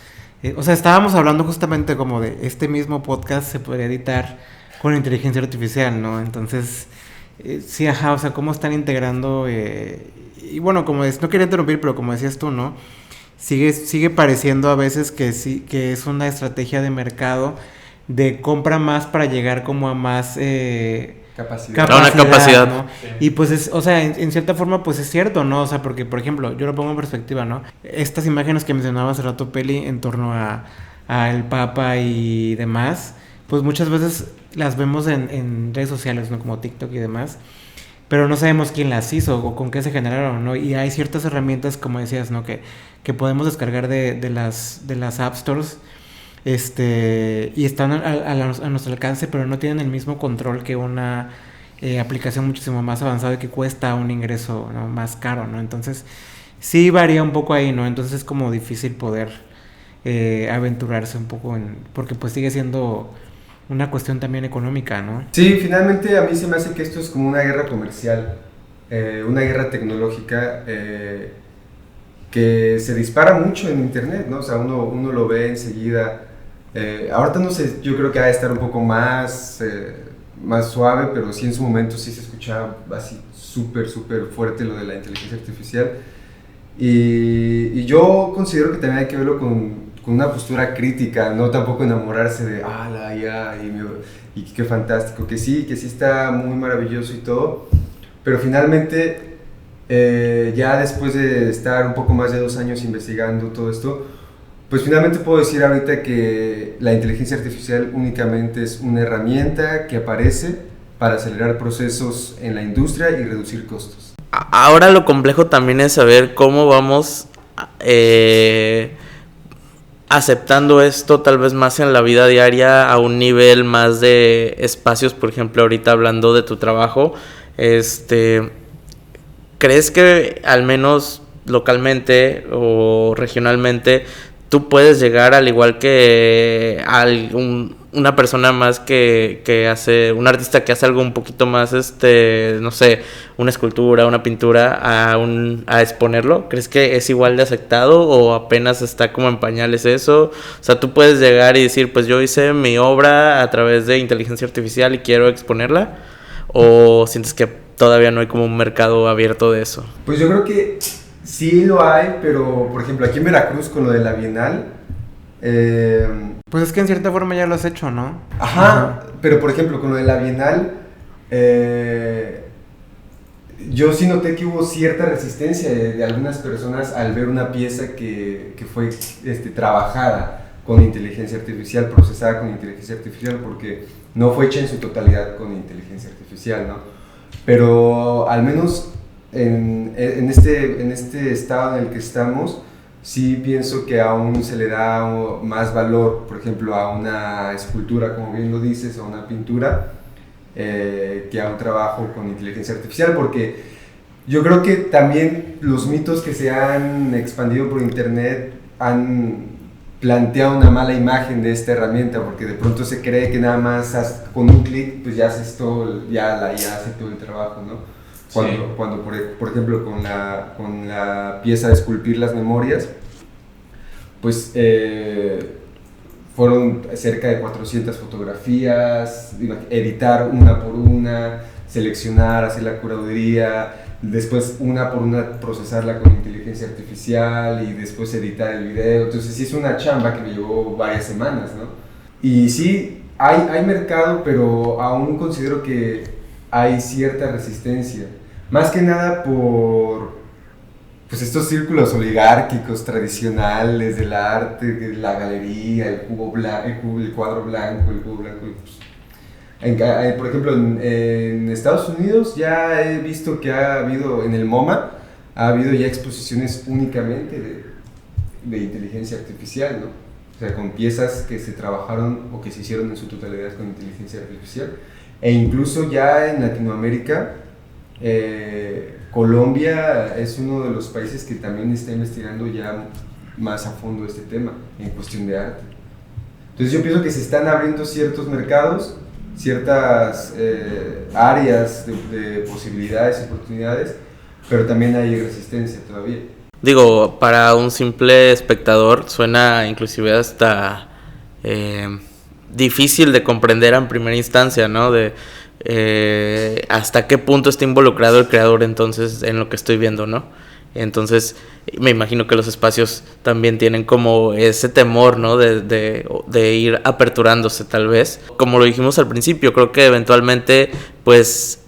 C: O sea, estábamos hablando justamente como de este mismo podcast se podría editar con inteligencia artificial, ¿no? Entonces, sí, o sea, cómo están integrando, y bueno, no quería interrumpir, pero como decías tú, ¿no? Sigue pareciendo a veces que sí, que es una estrategia de mercado de compra más para llegar como a más
B: capacidad,
C: ¿no? Sí. Y pues o sea, en cierta forma pues es cierto, ¿no? O sea, porque por ejemplo, yo lo pongo en perspectiva, ¿no? Estas imágenes que mencionaba hace rato Peli en torno a el Papa y demás, pues muchas veces las vemos en redes sociales, ¿no? Como TikTok y demás, pero no sabemos quién las hizo o con qué se generaron, ¿no? Y hay ciertas herramientas, como decías, ¿no? Que podemos descargar de las App Stores, y están a nuestro alcance, pero no tienen el mismo control que una aplicación muchísimo más avanzada que cuesta un ingreso, ¿no? Más caro, ¿no? Entonces sí varía un poco ahí, ¿no? Entonces es como difícil poder aventurarse un poco porque pues sigue siendo una cuestión también económica, ¿no?
D: Sí, finalmente a mí se me hace que esto es como una guerra comercial, una guerra tecnológica que se dispara mucho en internet, ¿no? O sea, uno lo ve enseguida. Ahorita no sé, yo creo que ha de estar un poco más suave, pero sí en su momento sí se escuchaba así súper fuerte lo de la inteligencia artificial. Y yo considero que también hay que verlo con una postura crítica, no tampoco enamorarse de la IA y qué fantástico, que sí está muy maravilloso y todo, pero finalmente ya después de estar un poco más de 2 años investigando todo esto, pues finalmente puedo decir ahorita que la inteligencia artificial únicamente es una herramienta que aparece para acelerar procesos en la industria y reducir costos.
B: Ahora lo complejo también es saber cómo vamos aceptando esto tal vez más en la vida diaria a un nivel más de espacios. Por ejemplo, ahorita hablando de tu trabajo, ¿crees que al menos localmente o regionalmente tú puedes llegar, al igual que una persona más que hace, un artista que hace algo un poquito más, no sé, una escultura, una pintura, a exponerlo? ¿Crees que es igual de aceptado o apenas está como en pañales eso? O sea, tú puedes llegar y decir, pues yo hice mi obra a través de inteligencia artificial y quiero exponerla, ¿o sientes que todavía no hay como un mercado abierto de eso?
D: Pues yo creo que sí lo hay, pero por ejemplo aquí en Veracruz con lo de la Bienal,
C: Pues es que en cierta forma ya lo has hecho, ¿no?
D: Ajá, pero por ejemplo con lo de la Bienal, yo sí noté que hubo cierta resistencia de algunas personas al ver una pieza que fue trabajada con inteligencia artificial, procesada con inteligencia artificial, porque no fue hecha en su totalidad con inteligencia artificial, ¿no? Pero al menos en este estado en el que estamos, sí pienso que aún se le da más valor, por ejemplo, a una escultura, como bien lo dices, a una pintura, que a un trabajo con inteligencia artificial, porque yo creo que también los mitos que se han expandido por internet han planteado una mala imagen de esta herramienta, porque de pronto se cree que nada más con un clic pues ya haces todo, ya la IA hace todo el trabajo, ¿no? Cuando por ejemplo con la pieza de esculpir las memorias, pues fueron cerca de 400 fotografías, editar una por una, seleccionar, hacer la curaduría, después una por una procesarla con inteligencia artificial y después editar el video. Entonces sí es una chamba que me llevó varias semanas, ¿no? Y sí, hay mercado, pero aún considero que hay cierta resistencia. Más que nada por pues estos círculos oligárquicos tradicionales del arte, la galería, el cuadro blanco, pues, por ejemplo, en Estados Unidos ya he visto que ha habido, en el MoMA, ha habido ya exposiciones únicamente de inteligencia artificial, ¿no? O sea, con piezas que se trabajaron o que se hicieron en su totalidad con inteligencia artificial. E incluso ya en Latinoamérica, Colombia es uno de los países que también está investigando ya más a fondo este tema en cuestión de arte. Entonces yo pienso que se están abriendo ciertos mercados, ciertas áreas de posibilidades y oportunidades, pero también hay resistencia todavía.
B: Digo, para un simple espectador suena inclusive hasta difícil de comprender en primera instancia, ¿no? De hasta qué punto está involucrado el creador entonces en lo que estoy viendo, ¿no? Entonces me imagino que los espacios también tienen como ese temor, ¿no? De ir aperturándose tal vez. Como lo dijimos al principio, creo que eventualmente pues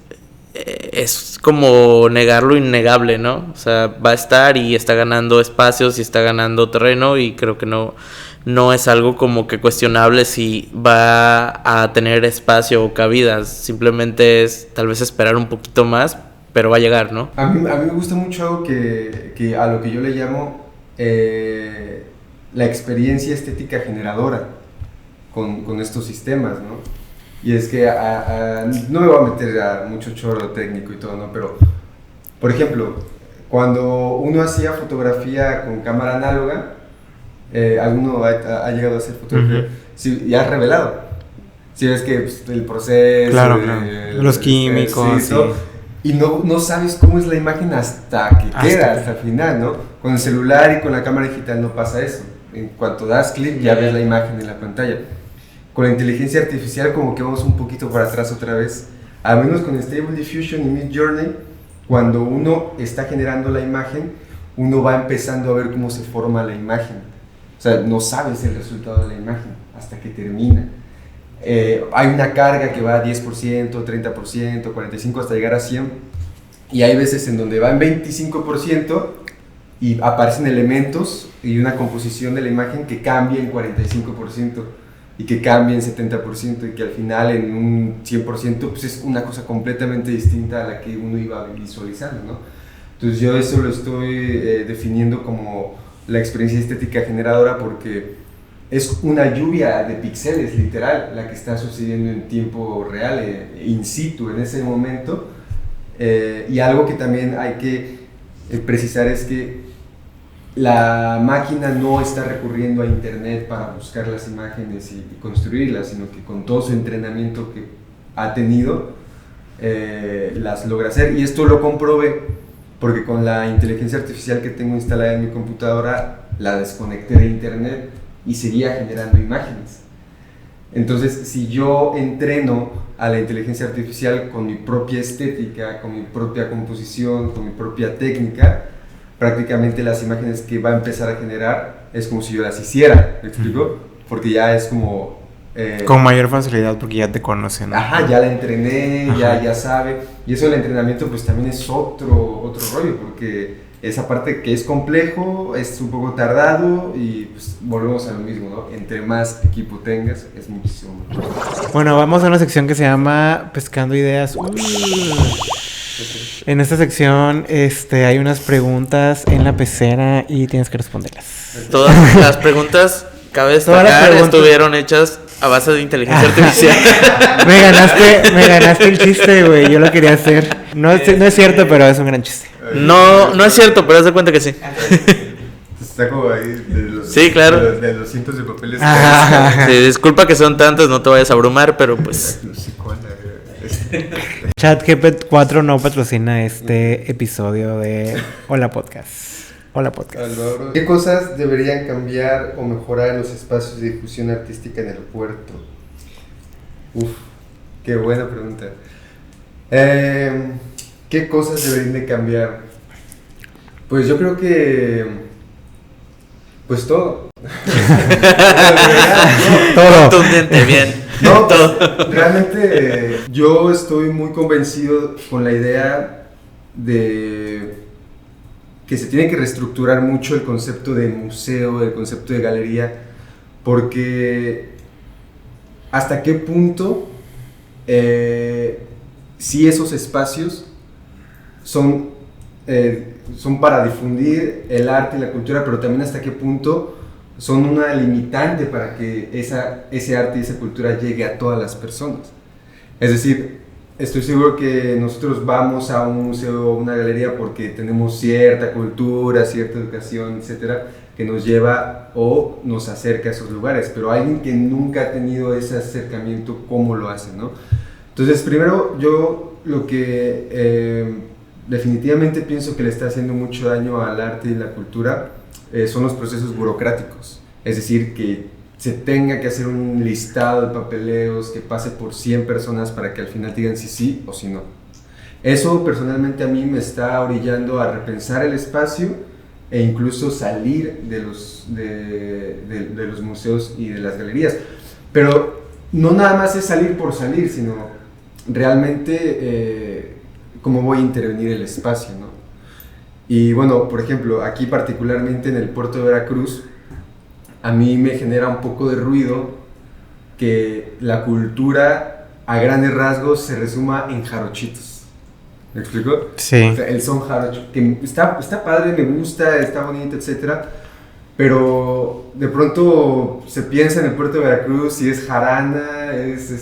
B: es como negar lo innegable, ¿no? O sea, va a estar y está ganando espacios y está ganando terreno, y creo que no es algo como que cuestionable si va a tener espacio o cabida. Simplemente es tal vez esperar un poquito más, pero va a llegar, ¿no?
D: A mí me gusta mucho algo que a lo que yo le llamo la experiencia estética generadora con estos sistemas, ¿no? Y es que no me voy a meter a mucho chorro técnico y todo, ¿no? Pero, por ejemplo, cuando uno hacía fotografía con cámara análoga, ¿alguno ha llegado a hacer fotografía?
C: Uh-huh.
D: Sí, ya has revelado. Si ves que pues, el proceso,
C: claro. Los químicos,
D: sí. Y no sabes cómo es la imagen hasta el final, ¿no? Con el celular y con la cámara digital no pasa eso. En cuanto das clic ya ves la imagen en la pantalla. Con la inteligencia artificial como que vamos un poquito para atrás otra vez. Al menos con Stable Diffusion y Midjourney, cuando uno está generando la imagen, uno va empezando a ver cómo se forma la imagen. O sea, no sabes el resultado de la imagen hasta que termina. Hay una carga que va a 10%, 30%, 45% hasta llegar a 100%. Y hay veces en donde va en 25% y aparecen elementos y una composición de la imagen que cambia en 45%. Y que cambie en 70% y que al final en un 100% pues es una cosa completamente distinta a la que uno iba visualizando, ¿no? Entonces yo eso lo estoy definiendo como la experiencia estética generadora, porque es una lluvia de píxeles literal la que está sucediendo en tiempo real, in situ en ese momento. Y algo que también hay que precisar es que la máquina no está recurriendo a internet para buscar las imágenes y construirlas, sino que con todo su entrenamiento que ha tenido, las logra hacer. Y esto lo comprobé porque con la inteligencia artificial que tengo instalada en mi computadora, la desconecté de internet y seguía generando imágenes. Entonces, si yo entreno a la inteligencia artificial con mi propia estética, con mi propia composición, con mi propia técnica, prácticamente las imágenes que va a empezar a generar es como si yo las hiciera, ¿me explico? Porque ya es como...
C: con mayor facilidad porque ya te conocen, ¿no?
D: Ajá, ya la entrené, ya sabe. Y eso del entrenamiento pues también es otro rollo, porque esa parte que es complejo, es un poco tardado y pues volvemos a lo mismo, ¿no? Entre más equipo tengas, es muchísimo mejor.
C: Bueno, vamos a una sección que se llama Pescando Ideas. En esta sección hay unas preguntas en la pecera y tienes que responderlas.
B: Todas las preguntas, cabe destacar, estuvieron hechas a base de inteligencia artificial.
C: Me ganaste el chiste, güey. Yo lo quería hacer. No es cierto, pero es un gran chiste.
B: No es cierto, pero haz de cuenta que sí.
D: Está como ahí
B: sí, claro.
D: de los cientos de papeles.
B: Sí, disculpa que son tantos, no te vayas a abrumar, pero pues...
C: ChatGPT 4 no patrocina este episodio de Hola Podcast. Hola Podcast.
D: Álvaro, ¿qué cosas deberían cambiar o mejorar en los espacios de difusión artística en el puerto? Qué buena pregunta. ¿Qué cosas deberían de cambiar? Pues yo creo que... pues todo.
C: Todo.
B: Contundente, bien.
D: No, todo. Realmente yo estoy muy convencido con la idea de que se tiene que reestructurar mucho el concepto de museo, el concepto de galería, porque hasta qué punto si esos espacios son para difundir el arte y la cultura, pero también hasta qué punto son una limitante para que ese arte y esa cultura llegue a todas las personas. Es decir, estoy seguro que nosotros vamos a un museo o una galería porque tenemos cierta cultura, cierta educación, etcétera, que nos lleva o nos acerca a esos lugares, pero alguien que nunca ha tenido ese acercamiento, ¿cómo lo hace, no? Entonces, primero, yo lo que definitivamente pienso que le está haciendo mucho daño al arte y la cultura son los procesos burocráticos, es decir, que se tenga que hacer un listado de papeleos que pase por 100 personas para que al final digan si sí o si no. Eso personalmente a mí me está orillando a repensar el espacio e incluso salir de los museos y de las galerías. Pero no nada más es salir por salir, sino realmente cómo voy a intervenir el espacio, ¿no? Y bueno, por ejemplo, aquí particularmente en el puerto de Veracruz, a mí me genera un poco de ruido que la cultura a grandes rasgos se resuma en jarochitos. ¿Me explico?
C: Sí.
D: O sea, el son jarocho, que está padre, me gusta, está bonito, etcétera, pero de pronto se piensa en el puerto de Veracruz y es jarana, es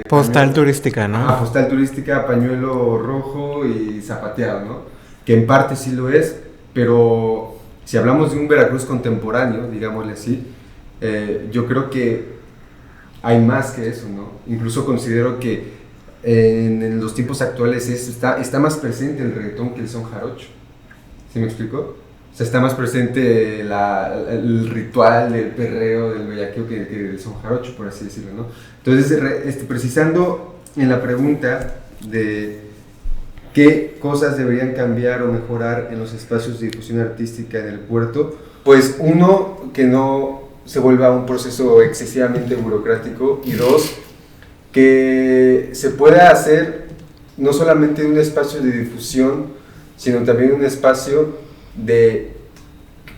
C: postal turística, ¿no?
D: Postal turística, pañuelo rojo y zapateado, ¿no? Que en parte sí lo es, pero si hablamos de un Veracruz contemporáneo, digámosle así, yo creo que hay más que eso, ¿no? Incluso considero que en los tiempos actuales está más presente el reggaetón que el son jarocho. ¿Sí me explico? O sea, está más presente el ritual del perreo, del bellaqueo que el son jarocho, por así decirlo, ¿no? Entonces, precisando en la pregunta de qué cosas deberían cambiar o mejorar en los espacios de difusión artística en el puerto, pues uno, que no se vuelva un proceso excesivamente burocrático, y dos, que se pueda hacer no solamente un espacio de difusión, sino también un espacio de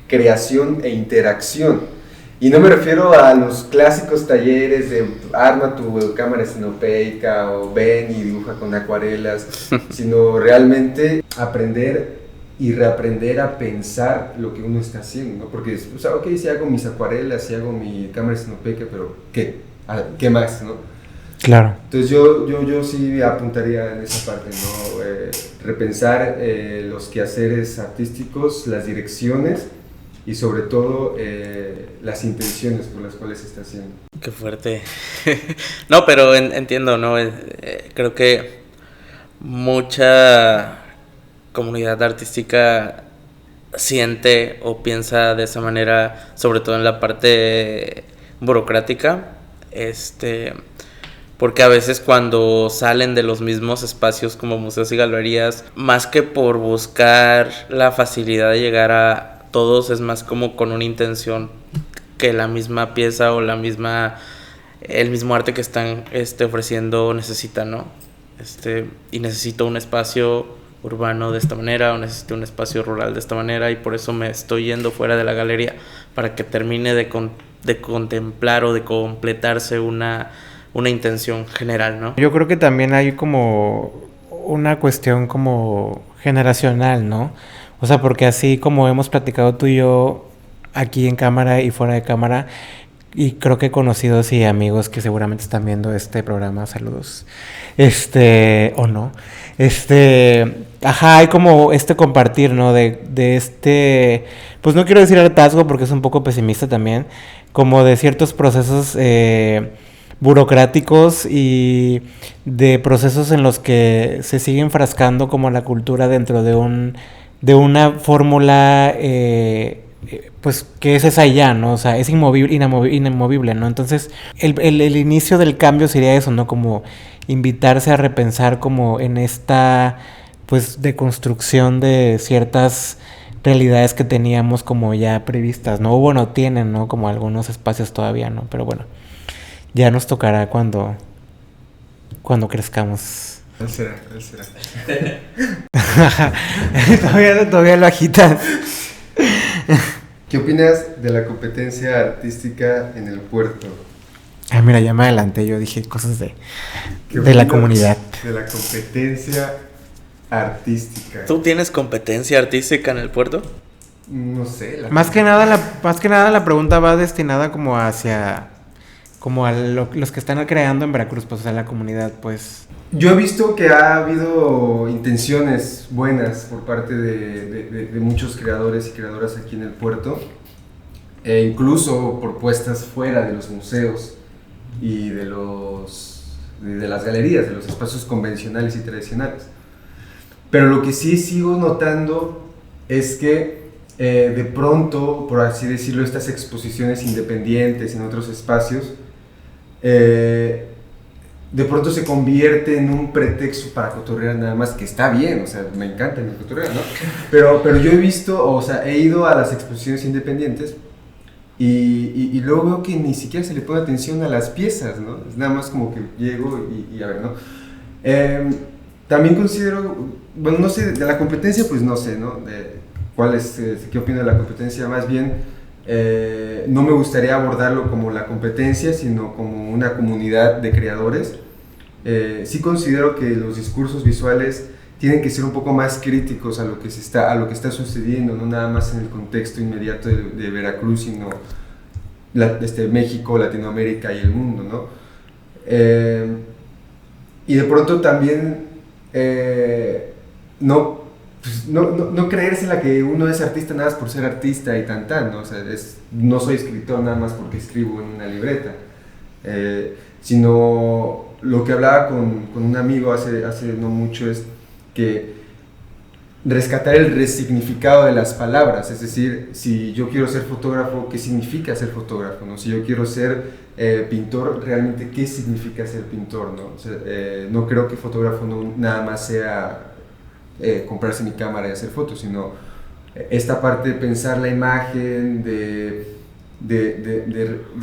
D: creación e interacción. Y no me refiero a los clásicos talleres de arma tu cámara estenopeica o ven y dibuja con acuarelas, sino realmente aprender y reaprender a pensar lo que uno está haciendo, ¿no? Porque, o sea, ok, si hago mis acuarelas, si hago mi cámara estenopeica, pero ¿qué más, no?
C: Claro.
D: Entonces yo sí apuntaría en esa parte, ¿no? Repensar los quehaceres artísticos, las direcciones y sobre todo las intenciones por las cuales se está haciendo.
B: Qué fuerte. No, pero entiendo, ¿no? Creo que mucha comunidad artística siente o piensa de esa manera, sobre todo en la parte burocrática, porque a veces cuando salen de los mismos espacios como museos y galerías, más que por buscar la facilidad de llegar a todos, es más como con una intención que la misma pieza o el mismo arte que están ofreciendo necesita, ¿no? Y necesito un espacio urbano de esta manera, o necesito un espacio rural de esta manera, y por eso me estoy yendo fuera de la galería, para que termine de contemplar o de completarse una intención general, ¿no?
C: Yo creo que también hay como una cuestión como generacional, ¿no? O sea, porque así como hemos platicado tú y yo aquí en cámara y fuera de cámara, y creo que conocidos y amigos que seguramente están viendo este programa, saludos, o no, hay como compartir, ¿no? De pues no quiero decir hartazgo porque es un poco pesimista también, como de ciertos procesos burocráticos y de procesos en los que se sigue enfrascando como la cultura dentro de una fórmula pues que es esa ya, ¿no? O sea, es inamovible, ¿no? Entonces, el inicio del cambio sería eso, ¿no? Como invitarse a repensar como en esta, pues, deconstrucción de ciertas realidades que teníamos como ya previstas, ¿no? O bueno, tienen, ¿no? Como algunos espacios todavía, ¿no? Pero bueno, ya nos tocará cuando crezcamos.
D: ¿Cuál será?
C: todavía lo agitas.
D: ¿Qué opinas de la competencia artística en el puerto?
C: Ah, mira, ya me adelanté, yo dije cosas de la comunidad.
D: De la competencia artística.
B: ¿Tú tienes competencia artística en el puerto?
D: No sé.
C: Más que nada la pregunta va destinada como hacia como a los que están creando en Veracruz, pues, o sea, la comunidad, pues.
D: Yo he visto que ha habido intenciones buenas por parte de muchos creadores y creadoras aquí en el puerto, e incluso propuestas fuera de los museos y de las galerías, de los espacios convencionales y tradicionales. Pero lo que sí sigo notando es que de pronto, por así decirlo, estas exposiciones independientes en otros espacios, de pronto se convierte en un pretexto para cotorrear nada más, que está bien, o sea, me encanta el cotorreo, ¿no? Pero yo he visto, o sea, he ido a las exposiciones independientes y luego veo que ni siquiera se le pone atención a las piezas, ¿no? Es nada más como que llego y a ver, ¿no? También considero, bueno, no sé, de la competencia, pues no sé, ¿no? ¿Qué opino de la competencia? Más bien, no me gustaría abordarlo como la competencia, sino como una comunidad de creadores. Sí considero que los discursos visuales tienen que ser un poco más críticos a lo que está sucediendo, no nada más en el contexto inmediato de Veracruz, sino México, Latinoamérica y el mundo, ¿no? Y de pronto también no creérsela que uno es artista nada más por ser artista y tan, ¿no? O sea, no soy escritor nada más porque escribo en una libreta, sino lo que hablaba con un amigo hace no mucho es que rescatar el resignificado de las palabras, es decir, si yo quiero ser fotógrafo, ¿qué significa ser fotógrafo, no? Si yo quiero ser pintor, realmente, ¿qué significa ser pintor, no? O sea, no creo que fotógrafo no nada más sea comprarse mi cámara y hacer fotos, sino esta parte de pensar la imagen, de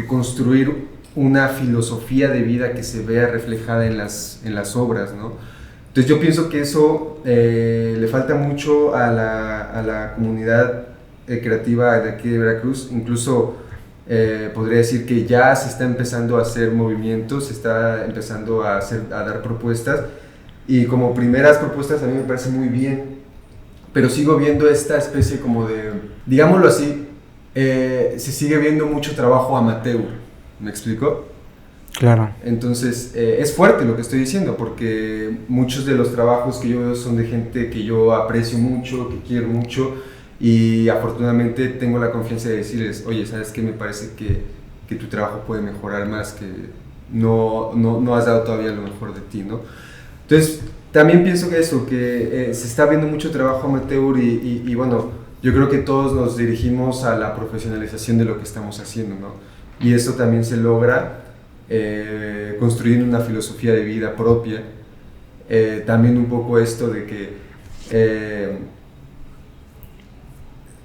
D: construir una filosofía de vida que se vea reflejada en las obras, ¿no? Entonces yo pienso que eso le falta mucho a la comunidad creativa de aquí de Veracruz. Incluso podría decir que ya se está empezando a hacer movimientos, se está empezando a dar propuestas, y como primeras propuestas a mí me parece muy bien, pero sigo viendo esta especie como de, digámoslo así, se sigue viendo mucho trabajo amateur, ¿me explico?
C: Claro.
D: Entonces es fuerte lo que estoy diciendo, porque muchos de los trabajos que yo veo son de gente que yo aprecio mucho, que quiero mucho, y afortunadamente tengo la confianza de decirles, oye, ¿sabes qué? Me parece que tu trabajo puede mejorar más, que no has dado todavía lo mejor de ti, ¿no? Entonces, también pienso que eso, que se está viendo mucho trabajo amateur y bueno, yo creo que todos nos dirigimos a la profesionalización de lo que estamos haciendo, ¿no? Y eso también se logra construyendo una filosofía de vida propia. También un poco esto de que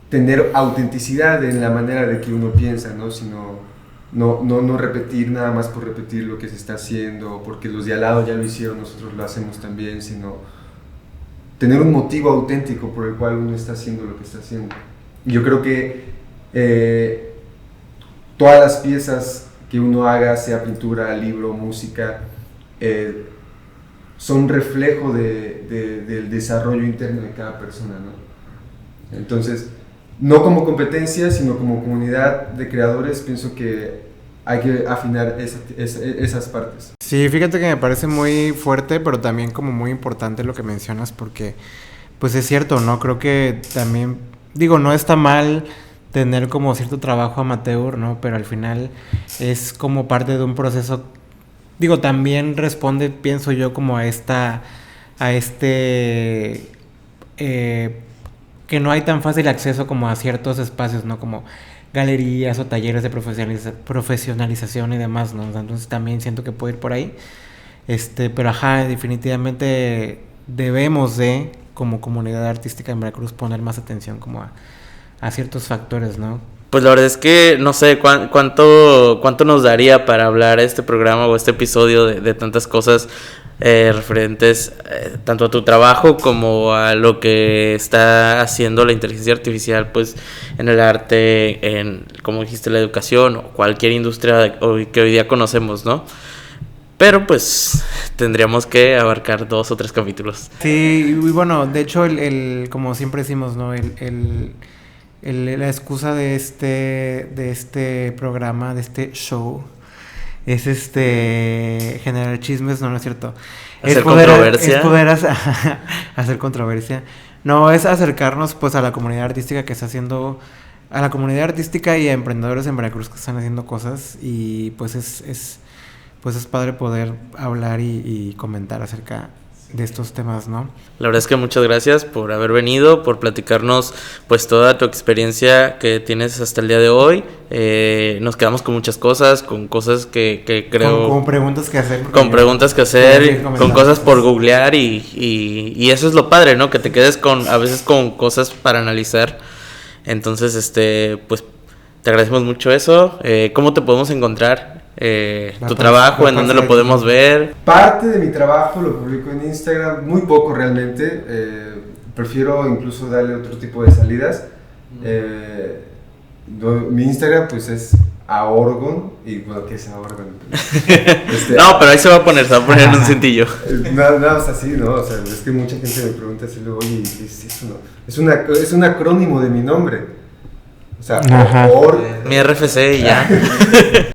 D: tener autenticidad en la manera de que uno piensa, ¿no? Sino no repetir nada más por repetir lo que se está haciendo, porque los de al lado ya lo hicieron, nosotros lo hacemos también, sino tener un motivo auténtico por el cual uno está haciendo lo que está haciendo. Y yo creo que todas las piezas que uno haga, sea pintura, libro, música, son reflejo del desarrollo interno de cada persona, ¿no? Entonces, no como competencia, sino como comunidad de creadores, pienso que hay que afinar esas partes.
C: Sí, fíjate que me parece muy fuerte, pero también como muy importante lo que mencionas, porque pues es cierto, ¿no? Creo que también, digo, no está mal tener como cierto trabajo amateur, ¿no? Pero al final es como parte de un proceso, digo, también responde, pienso yo, como a que no hay tan fácil acceso como a ciertos espacios, ¿no? Como galerías o talleres de profesionalización y demás, ¿no? Entonces también siento que puede ir por ahí. Pero definitivamente debemos de, como comunidad artística en Veracruz, poner más atención como a ciertos factores, ¿no?
B: Pues la verdad es que no sé cuánto nos daría para hablar este programa o este episodio de tantas cosas referentes tanto a tu trabajo como a lo que está haciendo la inteligencia artificial, pues en el arte, en, como dijiste, la educación o cualquier industria que hoy día conocemos, ¿no? Pero pues tendríamos que abarcar 2 o 3 capítulos.
C: Sí, y bueno, de hecho como siempre decimos, ¿no? La excusa de este programa, de este show, es generar chismes, no es cierto.
B: Hacer controversia.
C: Es poder hacer controversia. No, es acercarnos pues a la comunidad artística que está haciendo, a la comunidad artística y a emprendedores en Veracruz que están haciendo cosas, y pues es padre poder hablar y comentar acerca de estos temas, ¿no?
B: La verdad es que muchas gracias por haber venido, por platicarnos pues toda tu experiencia que tienes hasta el día de hoy. Nos quedamos con muchas cosas, con cosas que creo...
C: Con preguntas que hacer.
B: Con preguntas que hacer, con cosas por googlear y eso es lo padre, ¿no? Que te quedes a veces con cosas para analizar. Entonces, pues te agradecemos mucho eso. ¿Cómo te podemos encontrar? Tu trabajo, ¿en dónde lo podemos ver?
D: Parte de mi trabajo lo publico en Instagram, muy poco realmente. Prefiero incluso darle otro tipo de salidas. Mi Instagram pues es Aorgon, y bueno, ¿qué es Aorgon?
B: No, pero ahí se va a poner en un cintillo.
D: Nada más así, ¿no? O sea, es que mucha gente me pregunta así luego, oye, ¿qué es eso? No? Es un acrónimo de mi nombre. O sea,
B: mi RFC y ya.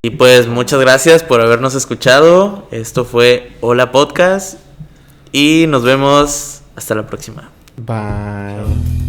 B: Y pues muchas gracias por habernos escuchado. Esto fue Hola Podcast y nos vemos hasta la próxima.
C: Bye.